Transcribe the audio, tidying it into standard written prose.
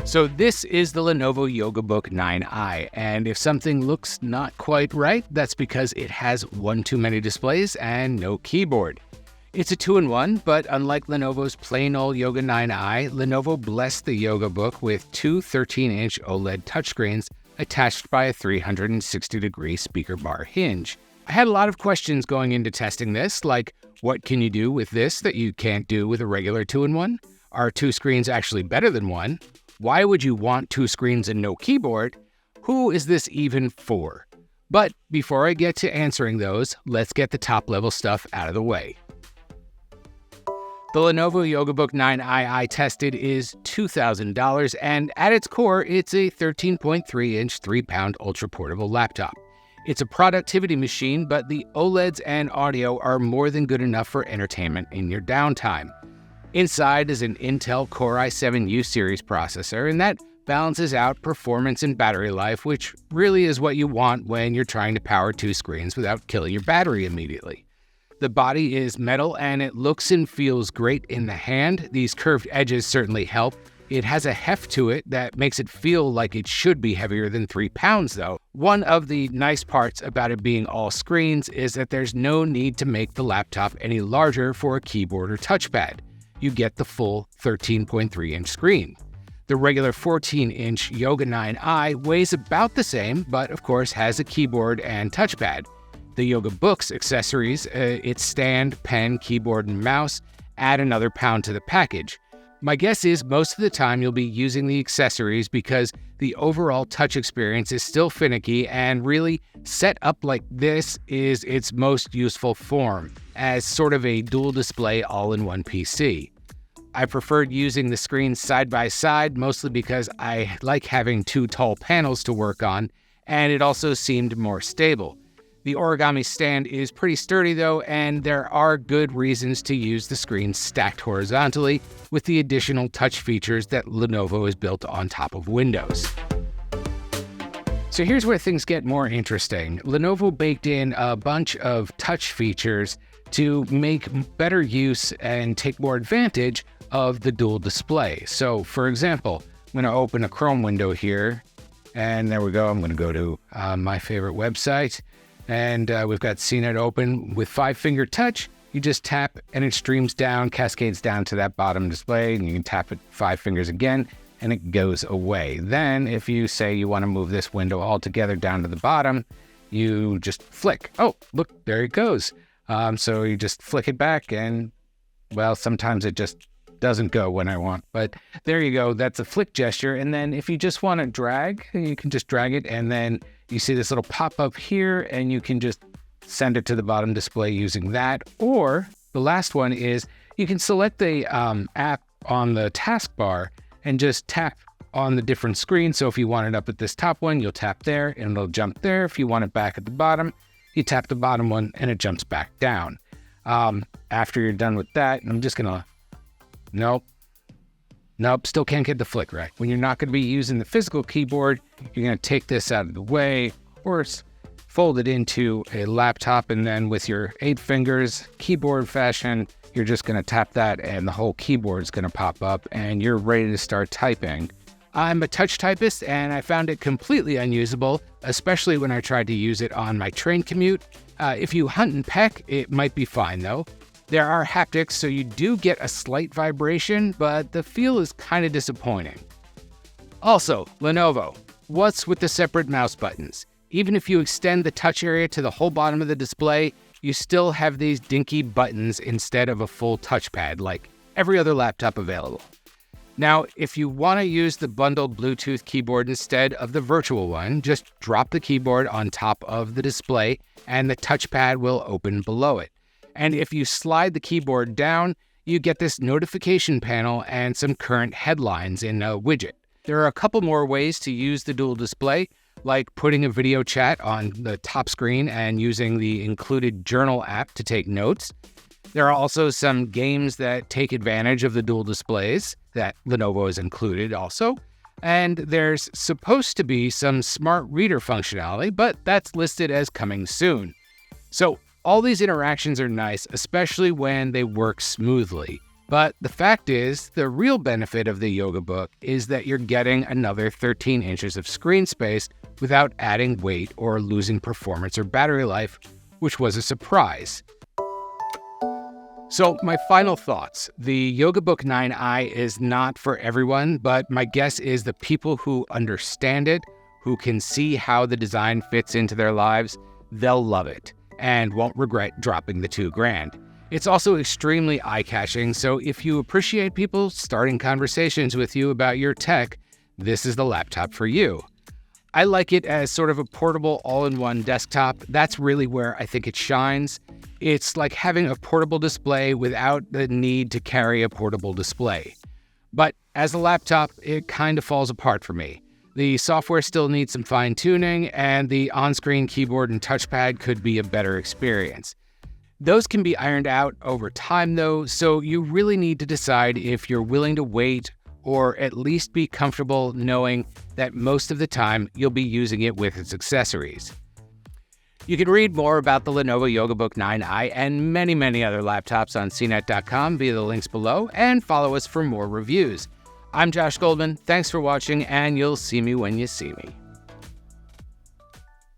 So this is the Lenovo YogaBook 9i, and if something looks not quite right, that's because it has one too many displays and no keyboard. It's a 2-in-1, but unlike Lenovo's plain old Yoga 9i, Lenovo blessed the YogaBook with two 13-inch OLED touchscreens attached by a 360-degree speaker bar hinge. I had a lot of questions going into testing this, like what can you do with this that you can't do with a regular 2-in-1? Are two screens actually better than one? Why would you want two screens and no keyboard? Who is this even for? But before I get to answering those, let's get the top-level stuff out of the way. The Lenovo YogaBook 9i I tested is $2,000, and at its core, it's a 13.3-inch, 3-pound ultra-portable laptop. It's a productivity machine, but the OLEDs and audio are more than good enough for entertainment in your downtime. Inside is an Intel Core i7 U-series processor, and that balances out performance and battery life, which really is what you want when you're trying to power two screens without killing your battery immediately. The body is metal, and it looks and feels great in the hand. These curved edges certainly help. It has a heft to it that makes it feel like it should be heavier than 3 pounds, though. One of the nice parts about it being all screens is that there's no need to make the laptop any larger for a keyboard or touchpad. You get the full 13.3-inch screen. The regular 14-inch Yoga 9i weighs about the same, but of course has a keyboard and touchpad. The YogaBook's accessories, its stand, pen, keyboard, and mouse, add another pound to the package. My guess is most of the time you'll be using the accessories because the overall touch experience is still finicky, and really set up like this is its most useful form, as sort of a dual display all-in-one PC. I preferred using the screens side by side mostly because I like having two tall panels to work on, and it also seemed more stable. The origami stand is pretty sturdy though, and there are good reasons to use the screens stacked horizontally with the additional touch features that Lenovo has built on top of Windows. So here's where things get more interesting. Lenovo baked in a bunch of touch features to make better use and take more advantage of the dual display. So for example, I'm going to open a Chrome window here, and there we go. I'm going to go to my favorite website. And we've got CNET open. With 5-finger touch, you just tap and it streams down, cascades down to that bottom display, and you can tap it 5 fingers again and it goes away. Then if you say you want to move this window altogether down to the bottom, you just flick. Oh, look, there it goes. So you just flick it back, and well, sometimes it just doesn't go when I want, but there you go. That's a flick gesture. And then if you just want to drag, you can just drag it, and then you see this little pop-up here, and you can just send it to the bottom display using that. Or the last one is you can select the app on the taskbar and just tap on the different screens. So if you want it up at this top one, you'll tap there and it'll jump there. If you want it back at the bottom, you tap the bottom one and it jumps back down. After you're done with that, I'm just gonna, nope, still can't get the flick right. When you're not going to be using the physical keyboard, you're going to take this out of the way or fold it into a laptop, and then with your 8 fingers, keyboard fashion, you're just going to tap that and the whole keyboard is going to pop up and you're ready to start typing. I'm a touch typist and I found it completely unusable, especially when I tried to use it on my train commute. If you hunt and peck, it might be fine though. There are haptics, so you do get a slight vibration, but the feel is kind of disappointing. Also, Lenovo, what's with the separate mouse buttons? Even if you extend the touch area to the whole bottom of the display, you still have these dinky buttons instead of a full touchpad like every other laptop available. Now, if you want to use the bundled Bluetooth keyboard instead of the virtual one, just drop the keyboard on top of the display and the touchpad will open below it. And if you slide the keyboard down, you get this notification panel and some current headlines in a widget. There are a couple more ways to use the dual display, like putting a video chat on the top screen and using the included Journal app to take notes. There are also some games that take advantage of the dual displays that Lenovo has included also. And there's supposed to be some smart reader functionality, but that's listed as coming soon. So all these interactions are nice, especially when they work smoothly. But the fact is, the real benefit of the Yoga Book is that you're getting another 13 inches of screen space without adding weight or losing performance or battery life, which was a surprise. So my final thoughts. The Yoga Book 9i is not for everyone, but my guess is the people who understand it, who can see how the design fits into their lives, they'll love it and won't regret dropping the $2,000. It's also extremely eye-catching, so if you appreciate people starting conversations with you about your tech, this is the laptop for you. I like it as sort of a portable all-in-one desktop. That's really where I think it shines. It's like having a portable display without the need to carry a portable display. But as a laptop, it kind of falls apart for me. The software still needs some fine-tuning, and the on-screen keyboard and touchpad could be a better experience. Those can be ironed out over time though, so you really need to decide if you're willing to wait or at least be comfortable knowing that most of the time you'll be using it with its accessories. You can read more about the Lenovo Yoga Book 9i and many other laptops on CNET.com via the links below, and follow us for more reviews. I'm Josh Goldman, thanks for watching, and you'll see me when you see me.